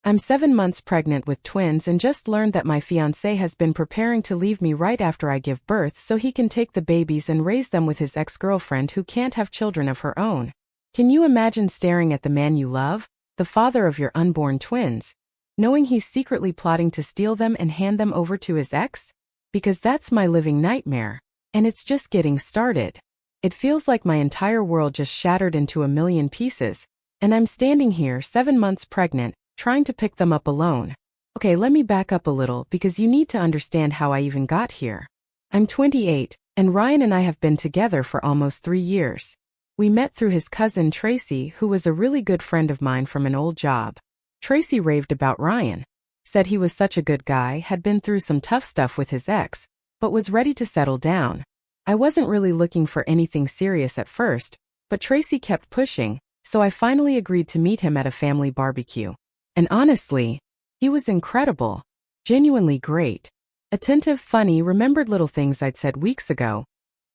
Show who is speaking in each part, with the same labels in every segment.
Speaker 1: I'm 7 months pregnant with twins and just learned that my fiancé has been preparing to leave me right after I give birth so he can take the babies and raise them with his ex-girlfriend who can't have children of her own. Can you imagine staring at the man you love, the father of your unborn twins, knowing he's secretly plotting to steal them and hand them over to his ex? Because that's my living nightmare, and it's just getting started. It feels like my entire world just shattered into a million pieces, and I'm standing here 7 months pregnant, trying to pick them up alone. Okay, let me back up a little because you need to understand how I even got here. I'm 28, and Ryan and I have been together for almost 3 years. We met through his cousin Tracy, who was a really good friend of mine from an old job. Tracy raved about Ryan, said he was such a good guy, had been through some tough stuff with his ex, but was ready to settle down. I wasn't really looking for anything serious at first, but Tracy kept pushing, so I finally agreed to meet him at a family barbecue. And honestly, he was incredible. Genuinely great. Attentive, funny, remembered little things I'd said weeks ago.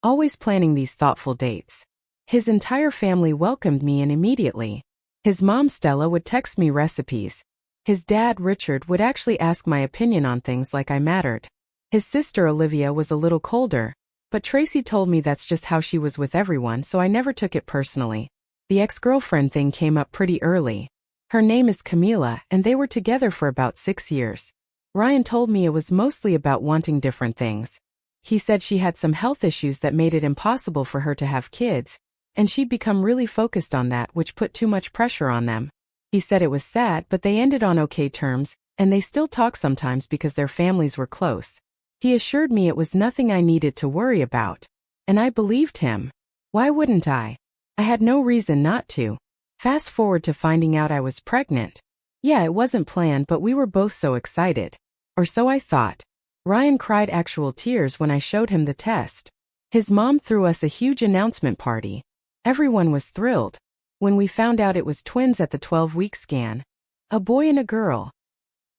Speaker 1: Always planning these thoughtful dates. His entire family welcomed me in immediately. His mom Stella would text me recipes. His dad Richard would actually ask my opinion on things like I mattered. His sister Olivia was a little colder, but Tracy told me that's just how she was with everyone, so I never took it personally. The ex-girlfriend thing came up pretty early. Her name is Camila, and they were together for about 6 years. Ryan told me it was mostly about wanting different things. He said she had some health issues that made it impossible for her to have kids, and she'd become really focused on that, which put too much pressure on them. He said it was sad, but they ended on okay terms, and they still talk sometimes because their families were close. He assured me it was nothing I needed to worry about, and I believed him. Why wouldn't I? I had no reason not to. Fast forward to finding out I was pregnant. Yeah, it wasn't planned, but we were both so excited. Or so I thought. Ryan cried actual tears when I showed him the test. His mom threw us a huge announcement party. Everyone was thrilled. When we found out it was twins at the 12-week scan. A boy and a girl.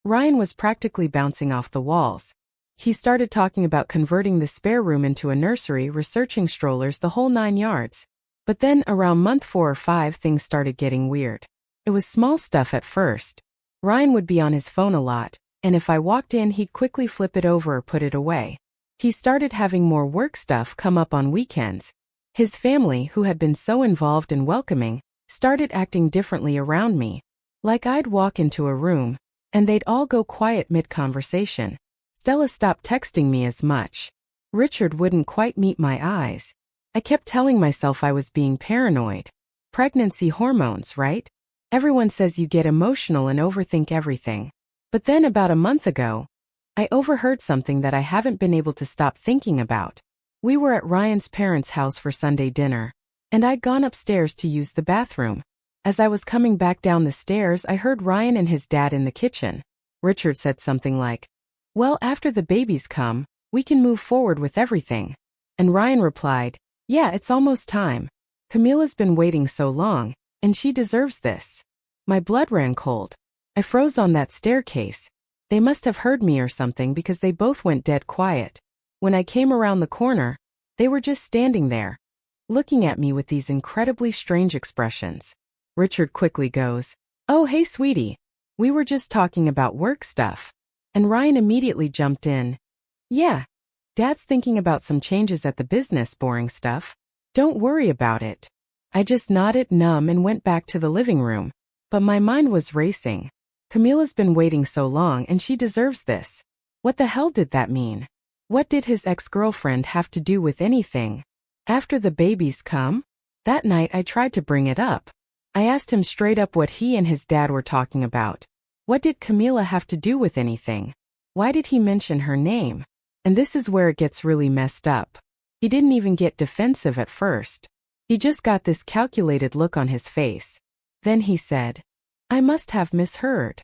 Speaker 1: Ryan was practically bouncing off the walls. He started talking about converting the spare room into a nursery, researching strollers, the whole 9 yards. But then, around month 4 or 5, things started getting weird. It was small stuff at first. Ryan would be on his phone a lot, and if I walked in, he'd quickly flip it over or put it away. He started having more work stuff come up on weekends. His family, who had been so involved and welcoming, started acting differently around me. Like I'd walk into a room, and they'd all go quiet mid-conversation. Stella stopped texting me as much. Richard wouldn't quite meet my eyes. I kept telling myself I was being paranoid. Pregnancy hormones, right? Everyone says you get emotional and overthink everything. But then about a month ago, I overheard something that I haven't been able to stop thinking about. We were at Ryan's parents' house for Sunday dinner, and I'd gone upstairs to use the bathroom. As I was coming back down the stairs, I heard Ryan and his dad in the kitchen. Richard said something like, "Well, after the babies come, we can move forward with everything." And Ryan replied, "Yeah, it's almost time. Camila's been waiting so long, and she deserves this." My blood ran cold. I froze on that staircase. They must have heard me or something because they both went dead quiet. When I came around the corner, they were just standing there, looking at me with these incredibly strange expressions. Richard quickly goes, "Oh, hey, sweetie. We were just talking about work stuff." And Ryan immediately jumped in. "Yeah. Dad's thinking about some changes at the business, boring stuff. Don't worry about it." I just nodded numb and went back to the living room. But my mind was racing. Camila's been waiting so long and she deserves this. What the hell did that mean? What did his ex-girlfriend have to do with anything? After the babies come? That night I tried to bring it up. I asked him straight up what he and his dad were talking about. What did Camila have to do with anything? Why did he mention her name? And this is where it gets really messed up. He didn't even get defensive at first. He just got this calculated look on his face. Then he said, "I must have misheard."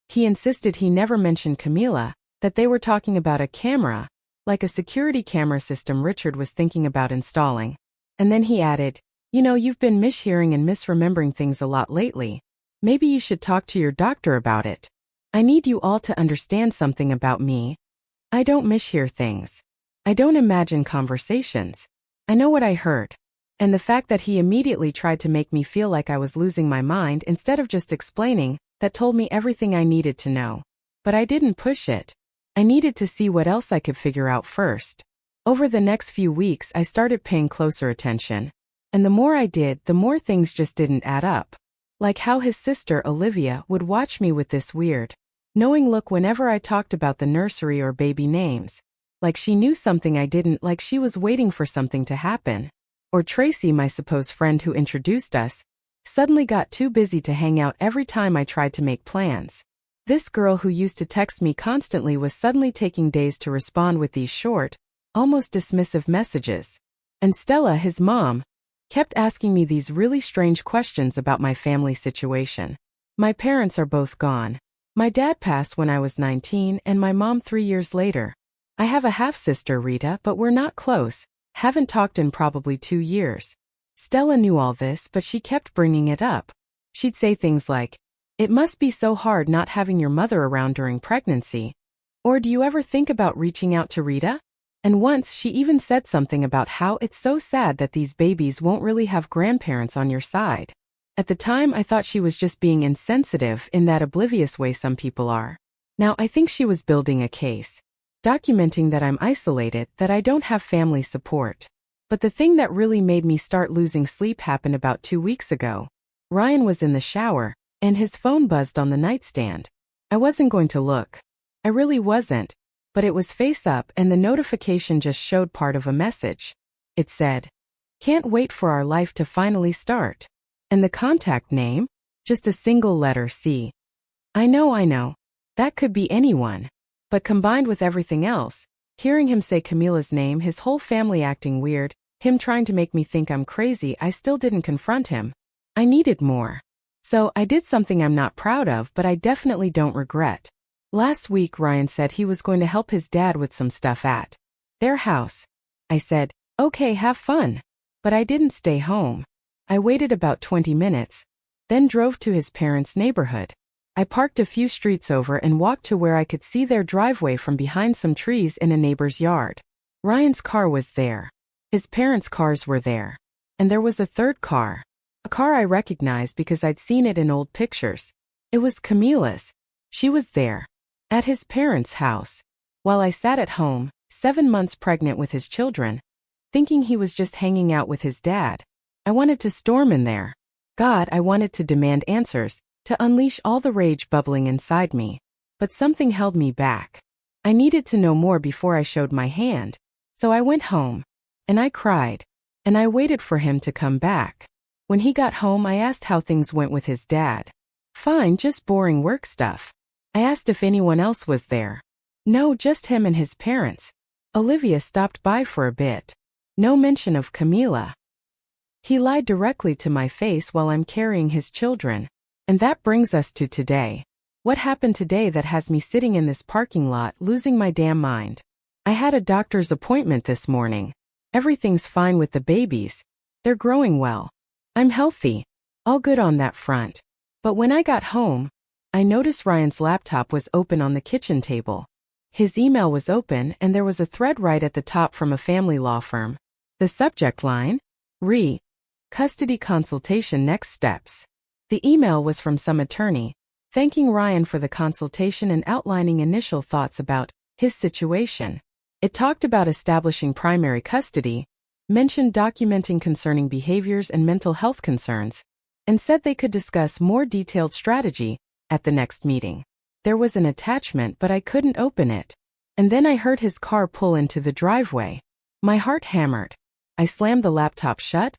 Speaker 1: He insisted he never mentioned Camila, that they were talking about a camera, like a security camera system Richard was thinking about installing. And then he added, "You know, you've been mishearing and misremembering things a lot lately. Maybe you should talk to your doctor about it. I need you all to understand something about me. I don't mishear things. I don't imagine conversations. I know what I heard." And the fact that he immediately tried to make me feel like I was losing my mind instead of just explaining, that told me everything I needed to know. But I didn't push it. I needed to see what else I could figure out first. Over the next few weeks, I started paying closer attention. And the more I did, the more things just didn't add up. Like how his sister, Olivia, would watch me with this weird, knowing look whenever I talked about the nursery or baby names. Like she knew something I didn't, like she was waiting for something to happen. Or Tracy, my supposed friend who introduced us, suddenly got too busy to hang out every time I tried to make plans. This girl who used to text me constantly was suddenly taking days to respond with these short, almost dismissive messages. And Stella, his mom, kept asking me these really strange questions about my family situation. My parents are both gone. My dad passed when I was 19 and my mom 3 years later. I have a half-sister, Rita, but we're not close, haven't talked in probably 2 years. Stella knew all this, but she kept bringing it up. She'd say things like, "It must be so hard not having your mother around during pregnancy." Or, "Do you ever think about reaching out to Rita?" And once she even said something about how it's so sad that these babies won't really have grandparents on your side. At the time, I thought she was just being insensitive in that oblivious way some people are. Now, I think she was building a case, documenting that I'm isolated, that I don't have family support. But the thing that really made me start losing sleep happened about 2 weeks ago. Ryan was in the shower, and his phone buzzed on the nightstand. I wasn't going to look. I really wasn't. But it was face up and the notification just showed part of a message. It said, "Can't wait for our life to finally start." And the contact name? Just a single letter C. I know. That could be anyone. But combined with everything else, hearing him say Camila's name, his whole family acting weird, him trying to make me think I'm crazy, I still didn't confront him. I needed more. So I did something I'm not proud of, but I definitely don't regret. Last week, Ryan said he was going to help his dad with some stuff at their house. I said, "Okay, have fun." But I didn't stay home. I waited about 20 minutes, then drove to his parents' neighborhood. I parked a few streets over and walked to where I could see their driveway from behind some trees in a neighbor's yard. Ryan's car was there. His parents' cars were there. And there was a third car. A car I recognized because I'd seen it in old pictures. It was Camila's. She was there. At his parents' house. While I sat at home, 7 months pregnant with his children, thinking he was just hanging out with his dad. I wanted to storm in there. God, I wanted to demand answers, to unleash all the rage bubbling inside me. But something held me back. I needed to know more before I showed my hand. So I went home. And I cried. And I waited for him to come back. When he got home, I asked how things went with his dad. "Fine, just boring work stuff." I asked if anyone else was there. "No, just him and his parents. Olivia stopped by for a bit." No mention of Camila. He lied directly to my face while I'm carrying his children. And that brings us to today. What happened today that has me sitting in this parking lot losing my damn mind? I had a doctor's appointment this morning. Everything's fine with the babies. They're growing well. I'm healthy. All good on that front. But when I got home, I noticed Ryan's laptop was open on the kitchen table. His email was open and there was a thread right at the top from a family law firm. The subject line? Custody consultation next steps. The email was from some attorney, thanking Ryan for the consultation and outlining initial thoughts about his situation. It talked about establishing primary custody, mentioned documenting concerning behaviors and mental health concerns, and said they could discuss more detailed strategy at the next meeting. There was an attachment, but I couldn't open it. And then I heard his car pull into the driveway. My heart hammered. I slammed the laptop shut,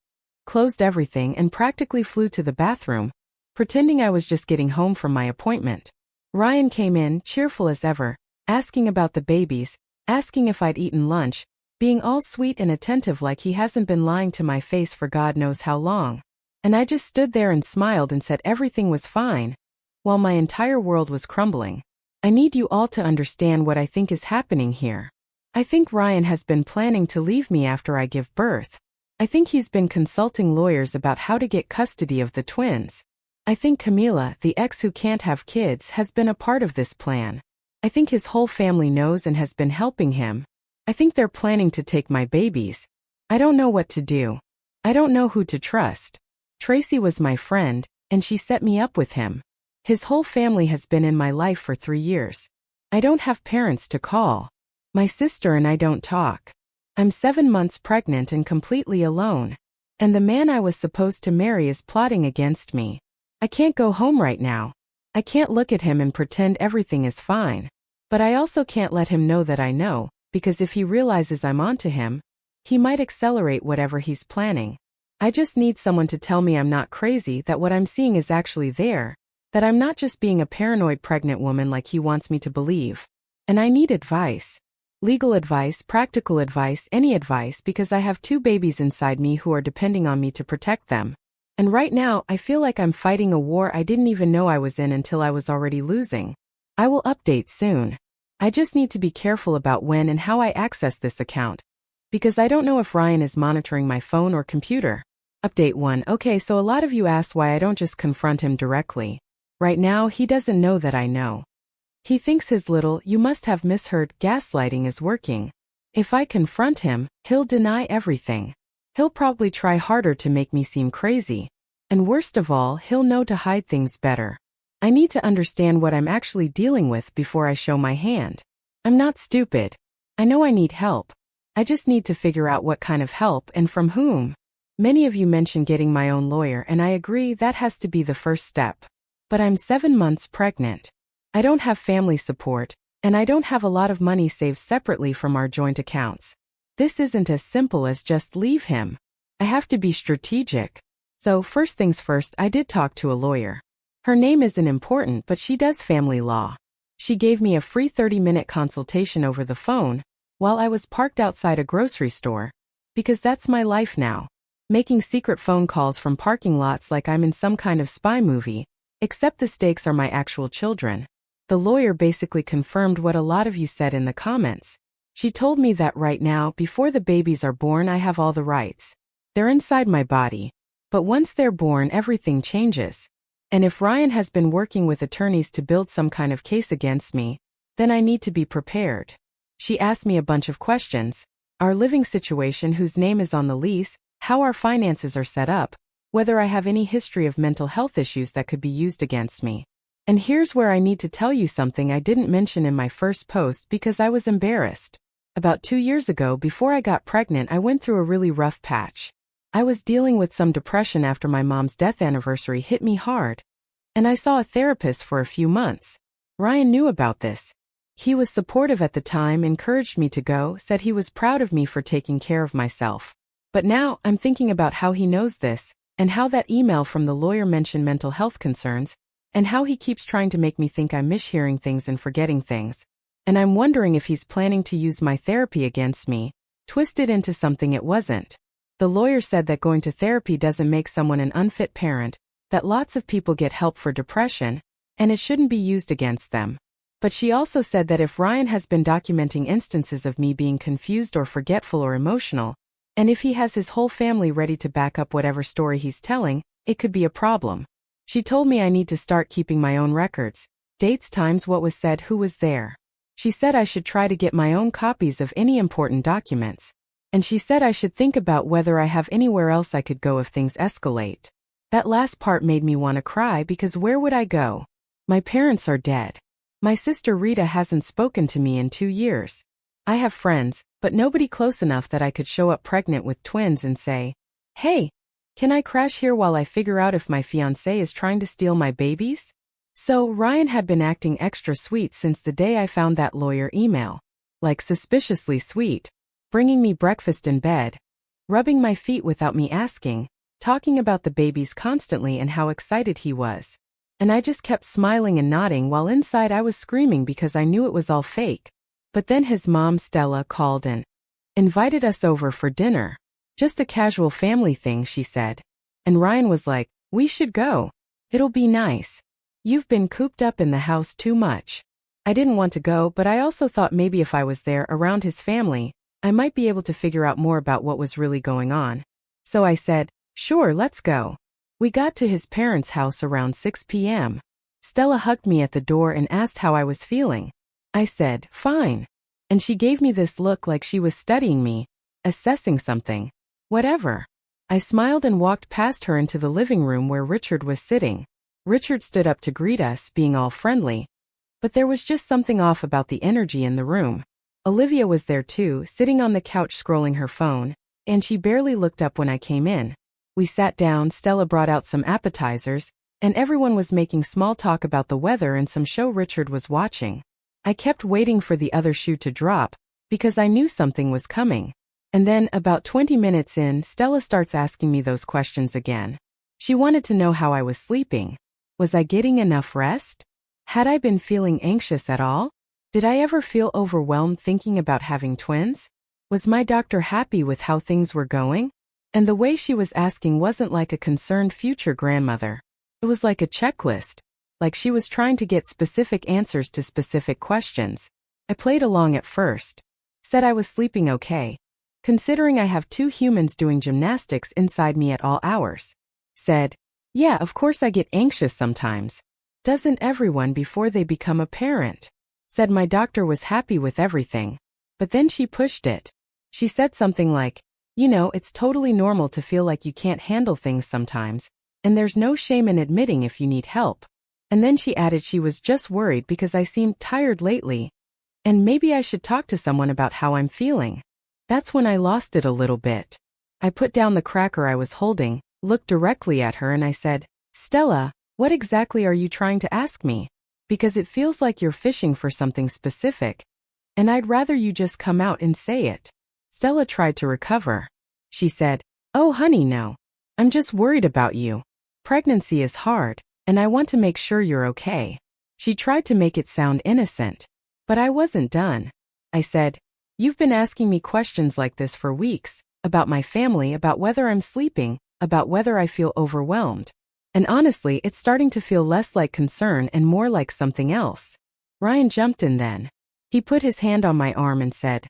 Speaker 1: closed everything, and practically flew to the bathroom, pretending I was just getting home from my appointment. Ryan came in, cheerful as ever, asking about the babies, asking if I'd eaten lunch, being all sweet and attentive like he hasn't been lying to my face for God knows how long. And I just stood there and smiled and said everything was fine, while my entire world was crumbling. I need you all to understand what I think is happening here. I think Ryan has been planning to leave me after I give birth. I think he's been consulting lawyers about how to get custody of the twins. I think Camila, the ex who can't have kids, has been a part of this plan. I think his whole family knows and has been helping him. I think they're planning to take my babies. I don't know what to do. I don't know who to trust. Tracy was my friend, and she set me up with him. His whole family has been in my life for 3 years. I don't have parents to call. My sister and I don't talk. I'm 7 months pregnant and completely alone. And the man I was supposed to marry is plotting against me. I can't go home right now. I can't look at him and pretend everything is fine. But I also can't let him know that I know, because if he realizes I'm onto him, he might accelerate whatever he's planning. I just need someone to tell me I'm not crazy, that what I'm seeing is actually there, that I'm not just being a paranoid pregnant woman like he wants me to believe. And I need advice. Legal advice, practical advice, any advice, because I have 2 babies inside me who are depending on me to protect them. And right now, I feel like I'm fighting a war I didn't even know I was in until I was already losing. I will update soon. I just need to be careful about when and how I access this account, because I don't know if Ryan is monitoring my phone or computer. Update 1. Okay, so a lot of you asked why I don't just confront him directly. Right now, he doesn't know that I know. He thinks his little "you must have misheard" gaslighting is working. If I confront him, he'll deny everything. He'll probably try harder to make me seem crazy. And worst of all, he'll know to hide things better. I need to understand what I'm actually dealing with before I show my hand. I'm not stupid. I know I need help. I just need to figure out what kind of help and from whom. Many of you mentioned getting my own lawyer, and I agree that has to be the first step. But I'm 7 months pregnant. I don't have family support, and I don't have a lot of money saved separately from our joint accounts. This isn't as simple as just leave him. I have to be strategic. So first things first, I did talk to a lawyer. Her name isn't important, but she does family law. She gave me a free 30-minute consultation over the phone while I was parked outside a grocery store, because that's my life now. Making secret phone calls from parking lots like I'm in some kind of spy movie, except the stakes are my actual children. The lawyer basically confirmed what a lot of you said in the comments. She told me that right now, before the babies are born, I have all the rights. They're inside my body. But once they're born, everything changes. And if Ryan has been working with attorneys to build some kind of case against me, then I need to be prepared. She asked me a bunch of questions. Our living situation, whose name is on the lease, how our finances are set up, whether I have any history of mental health issues that could be used against me. And here's where I need to tell you something I didn't mention in my first post because I was embarrassed. About 2 years ago, before I got pregnant, I went through a really rough patch. I was dealing with some depression after my mom's death anniversary hit me hard. And I saw a therapist for a few months. Ryan knew about this. He was supportive at the time, encouraged me to go, said he was proud of me for taking care of myself. But now, I'm thinking about how he knows this, and how that email from the lawyer mentioned mental health concerns, and how he keeps trying to make me think I'm mishearing things and forgetting things. And I'm wondering if he's planning to use my therapy against me, twist it into something it wasn't. The lawyer said that going to therapy doesn't make someone an unfit parent, that lots of people get help for depression, and it shouldn't be used against them. But she also said that if Ryan has been documenting instances of me being confused or forgetful or emotional, and if he has his whole family ready to back up whatever story he's telling, it could be a problem. She told me I need to start keeping my own records, dates, times, what was said, who was there. She said I should try to get my own copies of any important documents. And she said I should think about whether I have anywhere else I could go if things escalate. That last part made me want to cry, because where would I go? My parents are dead. My sister Rita hasn't spoken to me in 2 years. I have friends, but nobody close enough that I could show up pregnant with twins and say, "Hey, can I crash here while I figure out if my fiancé is trying to steal my babies?" So Ryan had been acting extra sweet since the day I found that lawyer email. Like suspiciously sweet. Bringing me breakfast in bed. Rubbing my feet without me asking. Talking about the babies constantly and how excited he was. And I just kept smiling and nodding while inside I was screaming because I knew it was all fake. But then his mom, Stella, called and invited us over for dinner. Just a casual family thing, she said. And Ryan was like, "We should go. It'll be nice. You've been cooped up in the house too much." I didn't want to go, but I also thought maybe if I was there around his family, I might be able to figure out more about what was really going on. So I said, "Sure, let's go." We got to his parents' house around 6 p.m. Stella hugged me at the door and asked how I was feeling. I said, "Fine." And she gave me this look like she was studying me, assessing something. Whatever. I smiled and walked past her into the living room where Richard was sitting. Richard stood up to greet us, being all friendly. But there was just something off about the energy in the room. Olivia was there too, sitting on the couch scrolling her phone, and she barely looked up when I came in. We sat down, Stella brought out some appetizers, and everyone was making small talk about the weather and some show Richard was watching. I kept waiting for the other shoe to drop, because I knew something was coming. And then, about 20 minutes in, Stella starts asking me those questions again. She wanted to know how I was sleeping. Was I getting enough rest? Had I been feeling anxious at all? Did I ever feel overwhelmed thinking about having twins? Was my doctor happy with how things were going? And the way she was asking wasn't like a concerned future grandmother. It was like a checklist, like she was trying to get specific answers to specific questions. I played along at first. Said I was sleeping okay, considering I have 2 humans doing gymnastics inside me at all hours. Said, yeah, of course I get anxious sometimes. Doesn't everyone before they become a parent? Said my doctor was happy with everything. But then she pushed it. She said something like, you know, it's totally normal to feel like you can't handle things sometimes, and there's no shame in admitting if you need help. And then she added she was just worried because I seemed tired lately, and maybe I should talk to someone about how I'm feeling. That's when I lost it a little bit. I put down the cracker I was holding, looked directly at her, and I said, Stella, what exactly are you trying to ask me? Because it feels like you're fishing for something specific, and I'd rather you just come out and say it. Stella tried to recover. She said, oh honey, no. I'm just worried about you. Pregnancy is hard, and I want to make sure you're okay. She tried to make it sound innocent. But I wasn't done. I said, you've been asking me questions like this for weeks, about my family, about whether I'm sleeping, about whether I feel overwhelmed. And honestly, it's starting to feel less like concern and more like something else. Ryan jumped in then. He put his hand on my arm and said,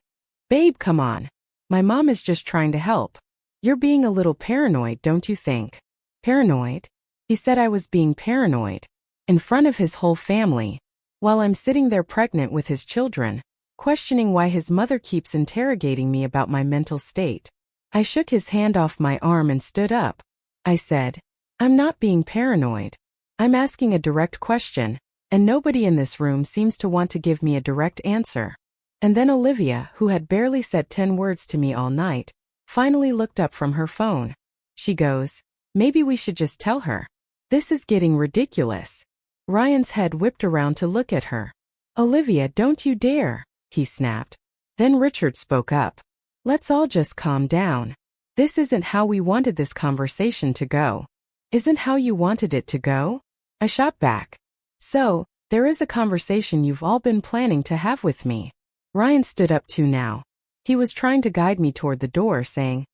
Speaker 1: babe, come on. My mom is just trying to help. You're being a little paranoid, don't you think? Paranoid? He said I was being paranoid. In front of his whole family. While I'm sitting there pregnant with his children, questioning why his mother keeps interrogating me about my mental state. I shook his hand off my arm and stood up. I said, I'm not being paranoid. I'm asking a direct question, and nobody in this room seems to want to give me a direct answer. And then Olivia, who had barely said 10 words to me all night, finally looked up from her phone. She goes, maybe we should just tell her. This is getting ridiculous. Ryan's head whipped around to look at her. Olivia, don't you dare, he snapped. Then Richard spoke up. Let's all just calm down. This isn't how we wanted this conversation to go. Isn't how you wanted it to go? I shot back. So, there is a conversation you've all been planning to have with me. Ryan stood up too now. He was trying to guide me toward the door, saying,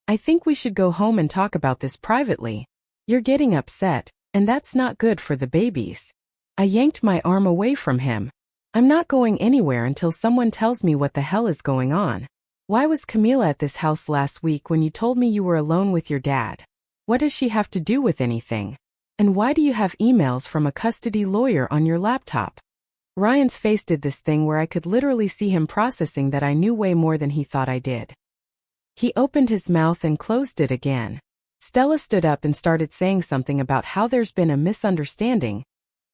Speaker 1: I think we should go home and talk about this privately. You're getting upset, and that's not good for the babies. I yanked my arm away from him. I'm not going anywhere until someone tells me what the hell is going on. Why was Camila at this house last week when you told me you were alone with your dad? What does she have to do with anything? And why do you have emails from a custody lawyer on your laptop? Ryan's face did this thing where I could literally see him processing that I knew way more than he thought I did. He opened his mouth and closed it again. Stella stood up and started saying something about how there's been a misunderstanding,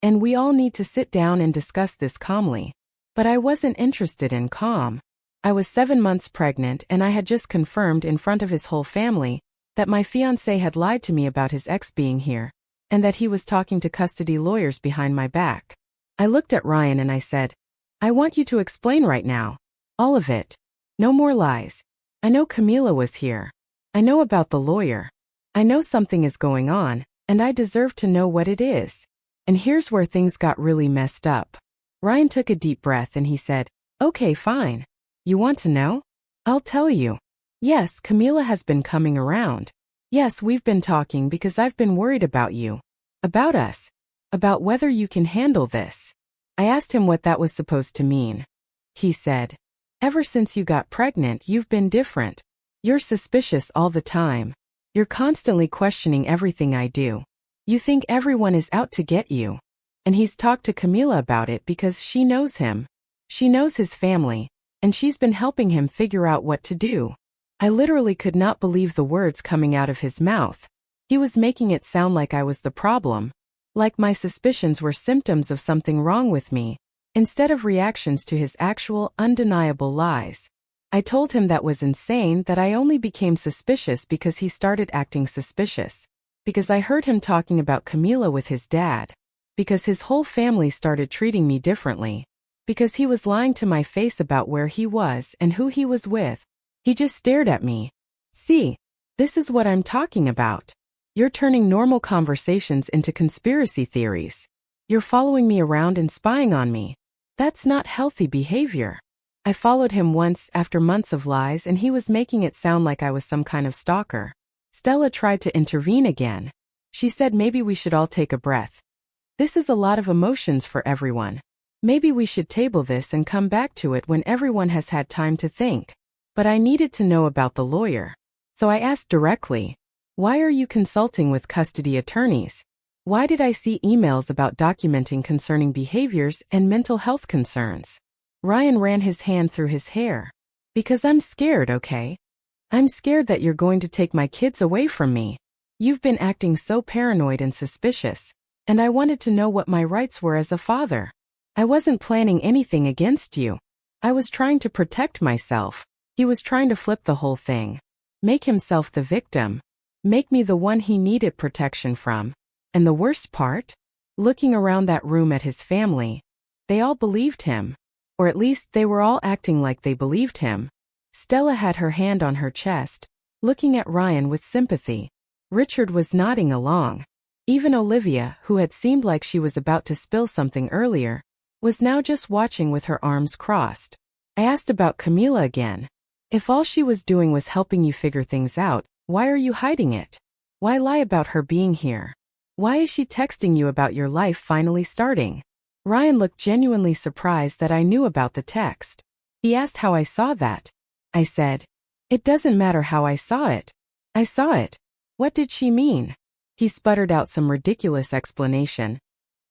Speaker 1: and we all need to sit down and discuss this calmly. But I wasn't interested in calm. I was 7 months pregnant, and I had just confirmed in front of his whole family that my fiancé had lied to me about his ex being here, and that he was talking to custody lawyers behind my back. I looked at Ryan and I said, I want you to explain right now. All of it. No more lies. I know Camila was here. I know about the lawyer. I know something is going on, and I deserve to know what it is. And here's where things got really messed up. Ryan took a deep breath and he said, okay, fine. You want to know? I'll tell you. Yes, Camila has been coming around. Yes, we've been talking because I've been worried about you. About us. About whether you can handle this. I asked him what that was supposed to mean. He said, ever since you got pregnant, you've been different. You're suspicious all the time. You're constantly questioning everything I do. You think everyone is out to get you. And he's talked to Camila about it because she knows him. She knows his family, and she's been helping him figure out what to do. I literally could not believe the words coming out of his mouth. He was making it sound like I was the problem. Like my suspicions were symptoms of something wrong with me, instead of reactions to his actual, undeniable lies. I told him that was insane, that I only became suspicious because he started acting suspicious. Because I heard him talking about Camila with his dad. Because his whole family started treating me differently. Because he was lying to my face about where he was and who he was with. He just stared at me. See, this is what I'm talking about. You're turning normal conversations into conspiracy theories. You're following me around and spying on me. That's not healthy behavior. I followed him once after months of lies, and he was making it sound like I was some kind of stalker. Stella tried to intervene again. She said maybe we should all take a breath. This is a lot of emotions for everyone. Maybe we should table this and come back to it when everyone has had time to think. But I needed to know about the lawyer. So I asked directly, why are you consulting with custody attorneys? Why did I see emails about documenting concerning behaviors and mental health concerns? Ryan ran his hand through his hair. Because I'm scared, okay? I'm scared that you're going to take my kids away from me. You've been acting so paranoid and suspicious, and I wanted to know what my rights were as a father. I wasn't planning anything against you. I was trying to protect myself. He was trying to flip the whole thing. Make himself the victim. Make me the one he needed protection from. And the worst part? Looking around that room at his family, they all believed him. Or at least they were all acting like they believed him. Stella had her hand on her chest, looking at Ryan with sympathy. Richard was nodding along. Even Olivia, who had seemed like she was about to spill something earlier, was now just watching with her arms crossed. I asked about Camila again. If all she was doing was helping you figure things out, why are you hiding it? Why lie about her being here? Why is she texting you about your life finally starting? Ryan looked genuinely surprised that I knew about the text. He asked how I saw that. I said, it doesn't matter how I saw it. I saw it. What did she mean? He sputtered out some ridiculous explanation.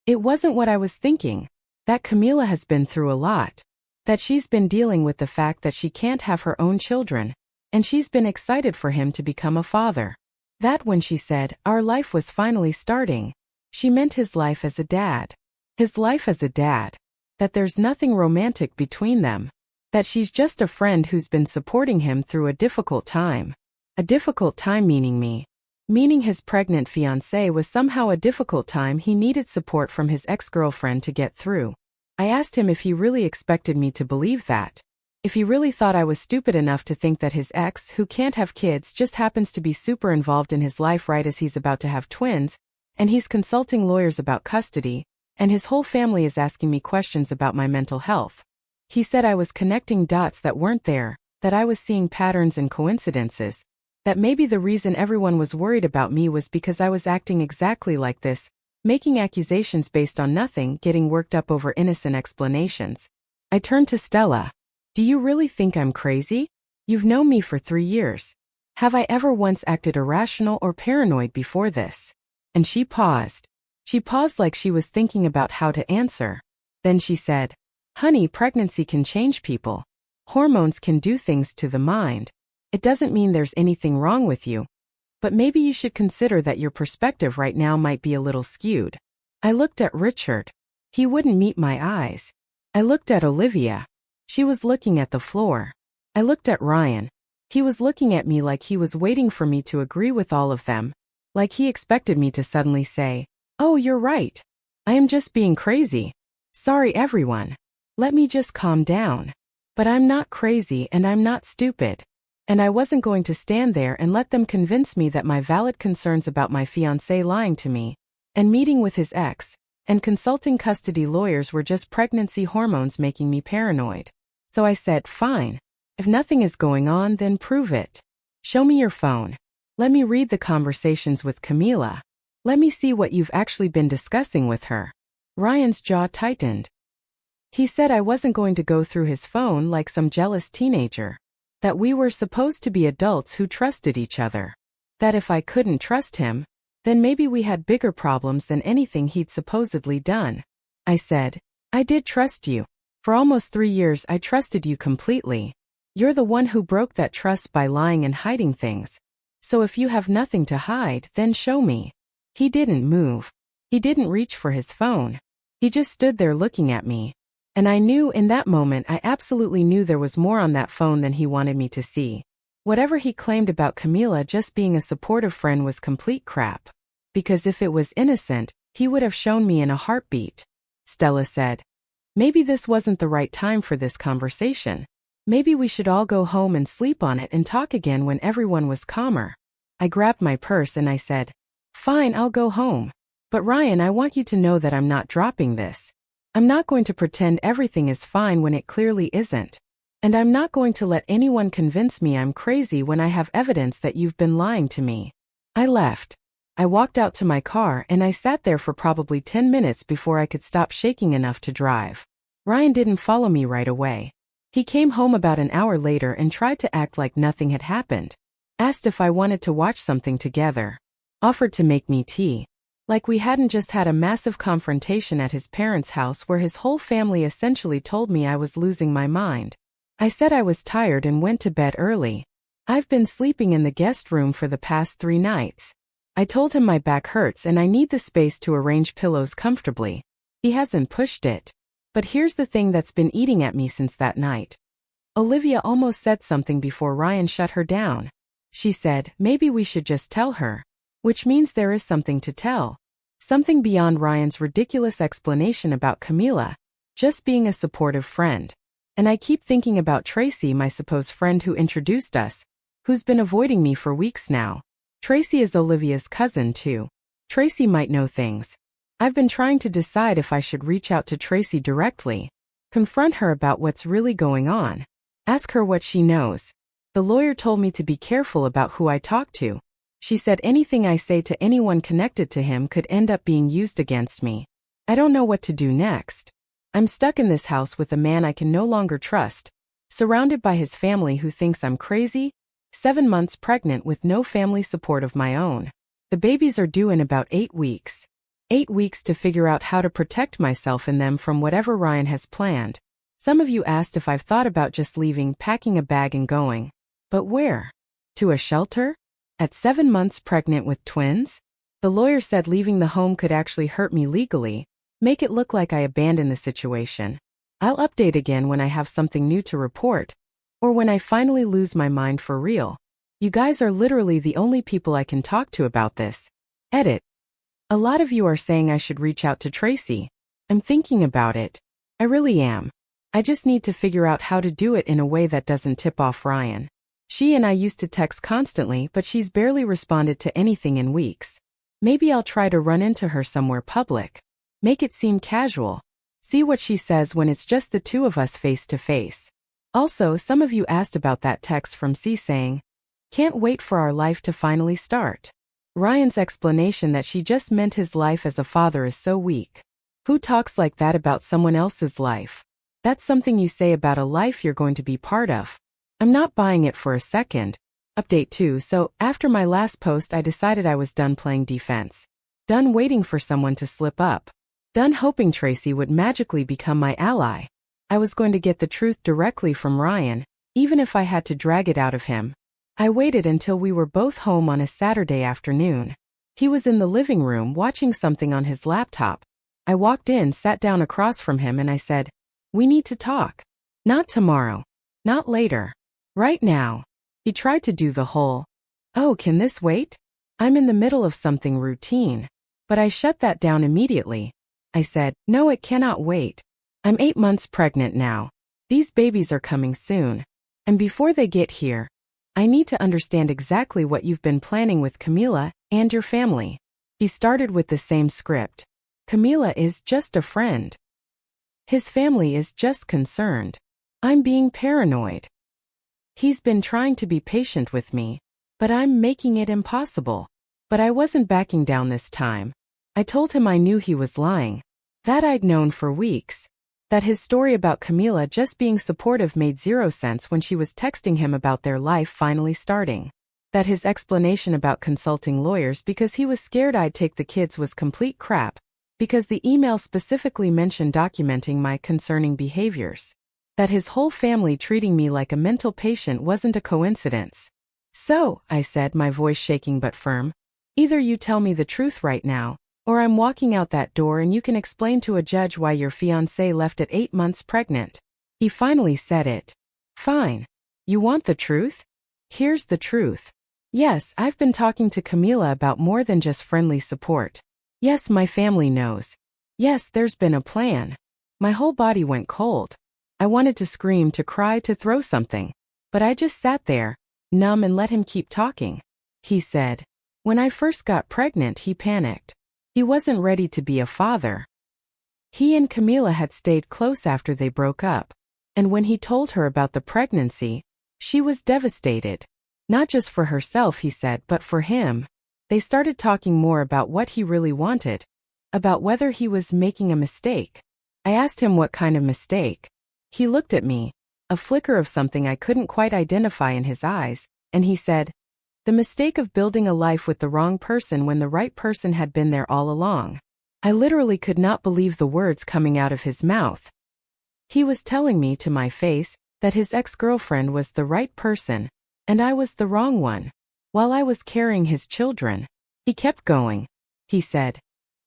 Speaker 1: It wasn't what I was thinking. That Camila has been through a lot. That she's been dealing with the fact that she can't have her own children. And she's been excited for him to become a father. That when she said, our life was finally starting, she meant his life as a dad. His life as a dad. That there's nothing romantic between them. That she's just a friend who's been supporting him through a difficult time. A difficult time meaning me. Meaning his pregnant fiancé was somehow a difficult time he needed support from his ex-girlfriend to get through. I asked him if he really expected me to believe that. If he really thought I was stupid enough to think that his ex, who can't have kids, just happens to be super involved in his life right as he's about to have twins, and he's consulting lawyers about custody, and his whole family is asking me questions about my mental health. He said I was connecting dots that weren't there, that I was seeing patterns and coincidences, that maybe the reason everyone was worried about me was because I was acting exactly like this, making accusations based on nothing, getting worked up over innocent explanations. I turned to Stella. Do you really think I'm crazy? You've known me for 3 years. Have I ever once acted irrational or paranoid before this? And she paused. She paused like she was thinking about how to answer. Then she said, honey, pregnancy can change people. Hormones can do things to the mind. It doesn't mean there's anything wrong with you. But maybe you should consider that your perspective right now might be a little skewed. I looked at Richard. He wouldn't meet my eyes. I looked at Olivia. She was looking at the floor. I looked at Ryan. He was looking at me like he was waiting for me to agree with all of them. Like he expected me to suddenly say, oh, you're right. I am just being crazy. Sorry, everyone. Let me just calm down. But I'm not crazy and I'm not stupid. And I wasn't going to stand there and let them convince me that my valid concerns about my fiancé lying to me, and meeting with his ex, and consulting custody lawyers were just pregnancy hormones making me paranoid. So I said, fine. If nothing is going on, then prove it. Show me your phone. Let me read the conversations with Camila. Let me see what you've actually been discussing with her. Ryan's jaw tightened. He said I wasn't going to go through his phone like some jealous teenager. That we were supposed to be adults who trusted each other. That if I couldn't trust him, then maybe we had bigger problems than anything he'd supposedly done. I said, I did trust you. For almost 3 years I trusted you completely. You're the one who broke that trust by lying and hiding things. So if you have nothing to hide, then show me. He didn't move. He didn't reach for his phone. He just stood there looking at me. And I knew in that moment, I absolutely knew there was more on that phone than he wanted me to see. Whatever he claimed about Camila just being a supportive friend was complete crap. Because if it was innocent, he would have shown me in a heartbeat. Stella said. Maybe this wasn't the right time for this conversation. Maybe we should all go home and sleep on it and talk again when everyone was calmer. I grabbed my purse and I said, Fine, I'll go home. But Ryan, I want you to know that I'm not dropping this. I'm not going to pretend everything is fine when it clearly isn't. And I'm not going to let anyone convince me I'm crazy when I have evidence that you've been lying to me. I left. I walked out to my car and I sat there for probably 10 minutes before I could stop shaking enough to drive. Ryan didn't follow me right away. He came home about an hour later and tried to act like nothing had happened. Asked if I wanted to watch something together. Offered to make me tea. Like we hadn't just had a massive confrontation at his parents' house where his whole family essentially told me I was losing my mind. I said I was tired and went to bed early. I've been sleeping in the guest room for the past 3 nights. I told him my back hurts and I need the space to arrange pillows comfortably. He hasn't pushed it. But here's the thing that's been eating at me since that night. Olivia almost said something before Ryan shut her down. She said, maybe we should just tell her. Which means there is something to tell. Something beyond Ryan's ridiculous explanation about Camila. Just being a supportive friend. And I keep thinking about Tracy, my supposed friend who introduced us, who's been avoiding me for weeks now. Tracy is Olivia's cousin too. Tracy might know things. I've been trying to decide if I should reach out to Tracy directly. Confront her about what's really going on. Ask her what she knows. The lawyer told me to be careful about who I talk to. She said anything I say to anyone connected to him could end up being used against me. I don't know what to do next. I'm stuck in this house with a man I can no longer trust. Surrounded by his family who thinks I'm crazy. 7 months pregnant with no family support of my own. The babies are due in about 8 weeks. 8 weeks to figure out how to protect myself and them from whatever Ryan has planned. Some of you asked if I've thought about just leaving, packing a bag and going. But where? To a shelter? At 7 months pregnant with twins? The lawyer said leaving the home could actually hurt me legally, make it look like I abandoned the situation. I'll update again when I have something new to report. Or when I finally lose my mind for real. You guys are literally the only people I can talk to about this. Edit. A lot of you are saying I should reach out to Tracy. I'm thinking about it. I really am. I just need to figure out how to do it in a way that doesn't tip off Ryan. She and I used to text constantly, but she's barely responded to anything in weeks. Maybe I'll try to run into her somewhere public. Make it seem casual. See what she says when it's just the two of us face to face. Also, some of you asked about that text from C saying, "Can't wait for our life to finally start." Ryan's explanation that she just meant his life as a father is so weak. Who talks like that about someone else's life? That's something you say about a life you're going to be part of. I'm not buying it for a second. Update 2. So, after my last post I decided I was done playing defense. Done waiting for someone to slip up. Done hoping Tracy would magically become my ally. I was going to get the truth directly from Ryan, even if I had to drag it out of him. I waited until we were both home on a Saturday afternoon. He was in the living room watching something on his laptop. I walked in, sat down across from him and I said, "We need to talk. Not tomorrow. Not later. Right now." He tried to do the whole, "Oh, can this wait? I'm in the middle of something routine." But I shut that down immediately. I said, "No, it cannot wait. I'm 8 months pregnant now. These babies are coming soon. And before they get here, I need to understand exactly what you've been planning with Camila and your family." He started with the same script. Camila is just a friend. His family is just concerned. I'm being paranoid. He's been trying to be patient with me, but I'm making it impossible. But I wasn't backing down this time. I told him I knew he was lying. That I'd known for weeks. That his story about Camila just being supportive made 0 sense when she was texting him about their life finally starting. That his explanation about consulting lawyers because he was scared I'd take the kids was complete crap, because the email specifically mentioned documenting my concerning behaviors. That his whole family treating me like a mental patient wasn't a coincidence. "So," I said, my voice shaking but firm, "either you tell me the truth right now, Or I'm walking out that door and you can explain to a judge why your fiancé left at 8 months pregnant. He finally said it. Fine. You want the truth? Here's the truth. Yes, I've been talking to Camila about more than just friendly support. Yes, my family knows. Yes, there's been a plan. My whole body went cold. I wanted to scream, to cry, to throw something. But I just sat there, numb, and let him keep talking. He said, when I first got pregnant, he panicked. He wasn't ready to be a father. He and Camila had stayed close after they broke up. And when he told her about the pregnancy, she was devastated. Not just for herself, he said, but for him. They started talking more about what he really wanted, about whether he was making a mistake. I asked him what kind of mistake. He looked at me, a flicker of something I couldn't quite identify in his eyes, and he said, the mistake of building a life with the wrong person when the right person had been there all along. I literally could not believe the words coming out of his mouth. He was telling me to my face that his ex-girlfriend was the right person, and I was the wrong one. While I was carrying his children, he kept going. He said,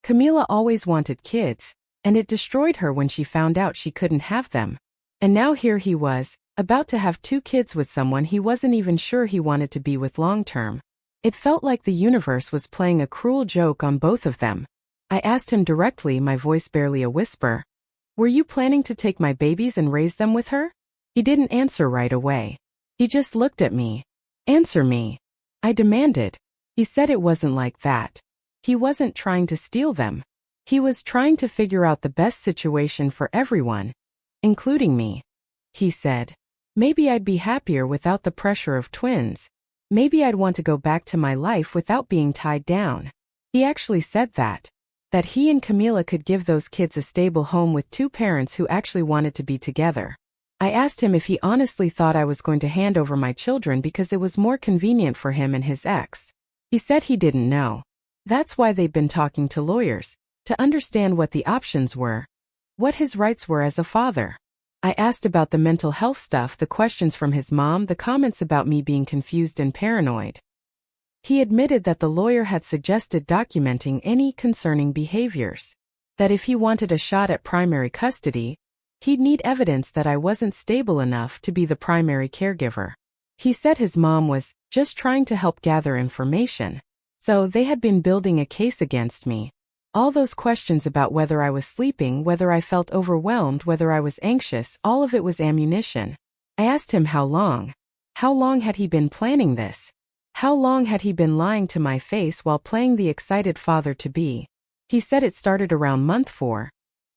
Speaker 1: Camila always wanted kids, and it destroyed her when she found out she couldn't have them. And now here he was, about to have 2 kids with someone he wasn't even sure he wanted to be with long-term. It felt like the universe was playing a cruel joke on both of them. I asked him directly, my voice barely a whisper, were you planning to take my babies and raise them with her? He didn't answer right away. He just looked at me. Answer me. I demanded. He said it wasn't like that. He wasn't trying to steal them. He was trying to figure out the best situation for everyone, including me. He said, maybe I'd be happier without the pressure of twins. Maybe I'd want to go back to my life without being tied down. He actually said that he and Camila could give those kids a stable home with 2 parents who actually wanted to be together. I asked him if he honestly thought I was going to hand over my children because it was more convenient for him and his ex. He said he didn't know. That's why they'd been talking to lawyers, to understand what the options were, what his rights were as a father. I asked about the mental health stuff, the questions from his mom, the comments about me being confused and paranoid. He admitted that the lawyer had suggested documenting any concerning behaviors, that if he wanted a shot at primary custody, he'd need evidence that I wasn't stable enough to be the primary caregiver. He said his mom was just trying to help gather information, so they had been building a case against me. All those questions about whether I was sleeping, whether I felt overwhelmed, whether I was anxious, all of it was ammunition. I asked him how long. How long had he been planning this? How long had he been lying to my face while playing the excited father-to-be? He said it started around month 4.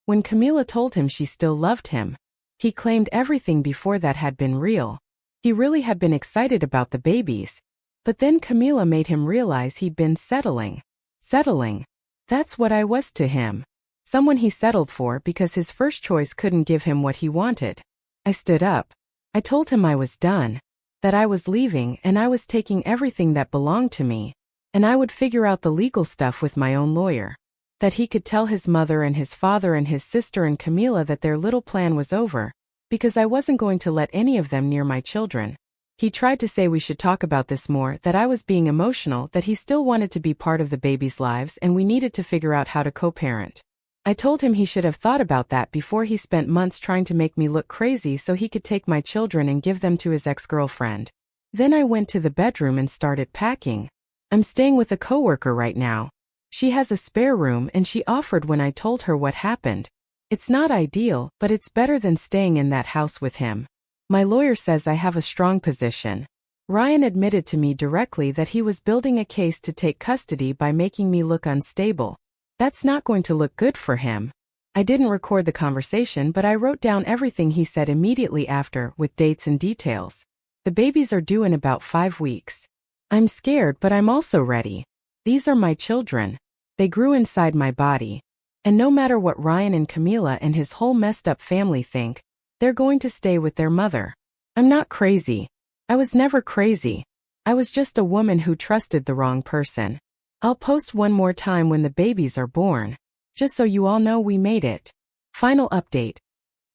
Speaker 1: When Camila told him she still loved him. He claimed everything before that had been real. He really had been excited about the babies. But then Camila made him realize he'd been settling. Settling. That's what I was to him. Someone he settled for because his first choice couldn't give him what he wanted. I stood up. I told him I was done. That I was leaving and I was taking everything that belonged to me. And I would figure out the legal stuff with my own lawyer. That he could tell his mother and his father and his sister and Camila that their little plan was over, because I wasn't going to let any of them near my children. He tried to say we should talk about this more, that I was being emotional, that he still wanted to be part of the babies' lives and we needed to figure out how to co-parent. I told him he should have thought about that before he spent months trying to make me look crazy so he could take my children and give them to his ex-girlfriend. Then I went to the bedroom and started packing. I'm staying with a coworker right now. She has a spare room and she offered when I told her what happened. It's not ideal, but it's better than staying in that house with him. My lawyer says I have a strong position. Ryan admitted to me directly that he was building a case to take custody by making me look unstable. That's not going to look good for him. I didn't record the conversation, but I wrote down everything he said immediately after, with dates and details. The babies are due in about 5 weeks. I'm scared, but I'm also ready. These are my children. They grew inside my body. And no matter what Ryan and Camila and his whole messed up family think, they're going to stay with their mother. I'm not crazy. I was never crazy. I was just a woman who trusted the wrong person. I'll post one more time when the babies are born. Just so you all know we made it. Final update.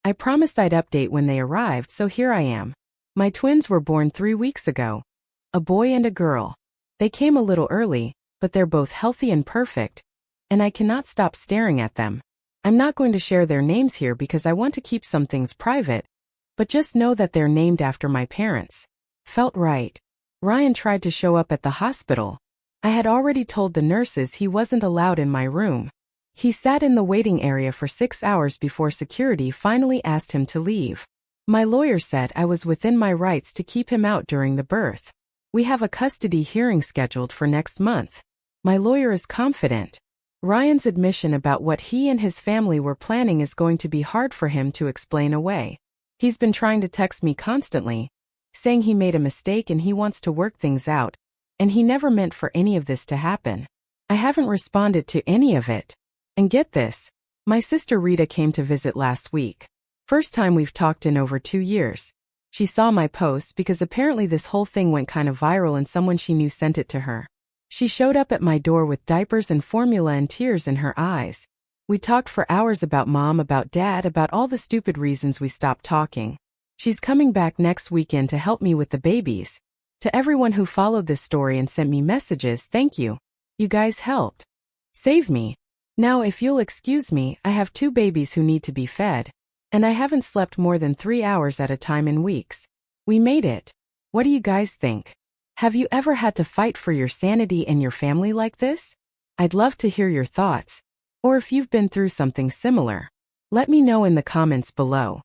Speaker 1: I promised I'd update when they arrived, so here I am. My twins were born 3 weeks ago. A boy and a girl. They came a little early, but they're both healthy and perfect. and I cannot stop staring at them. I'm not going to share their names here because I want to keep some things private, but just know that they're named after my parents. Felt right. Ryan tried to show up at the hospital. I had already told the nurses he wasn't allowed in my room. He sat in the waiting area for 6 hours before security finally asked him to leave. My lawyer said I was within my rights to keep him out during the birth. We have a custody hearing scheduled for next month. My lawyer is confident. Ryan's admission about what he and his family were planning is going to be hard for him to explain away. He's been trying to text me constantly, saying he made a mistake and he wants to work things out, and he never meant for any of this to happen. I haven't responded to any of it. And get this, my sister Rita came to visit last week. First time we've talked in over 2 years. She saw my post because apparently this whole thing went kind of viral and someone she knew sent it to her. She showed up at my door with diapers and formula and tears in her eyes. We talked for hours about mom, about dad, about all the stupid reasons we stopped talking. She's coming back next weekend to help me with the babies. To everyone who followed this story and sent me messages, thank you. You guys helped save me. Now if you'll excuse me, I have 2 babies who need to be fed. And I haven't slept more than 3 hours at a time in weeks. We made it. What do you guys think? Have you ever had to fight for your sanity and your family like this? I'd love to hear your thoughts. Or if you've been through something similar. Let me know in the comments below.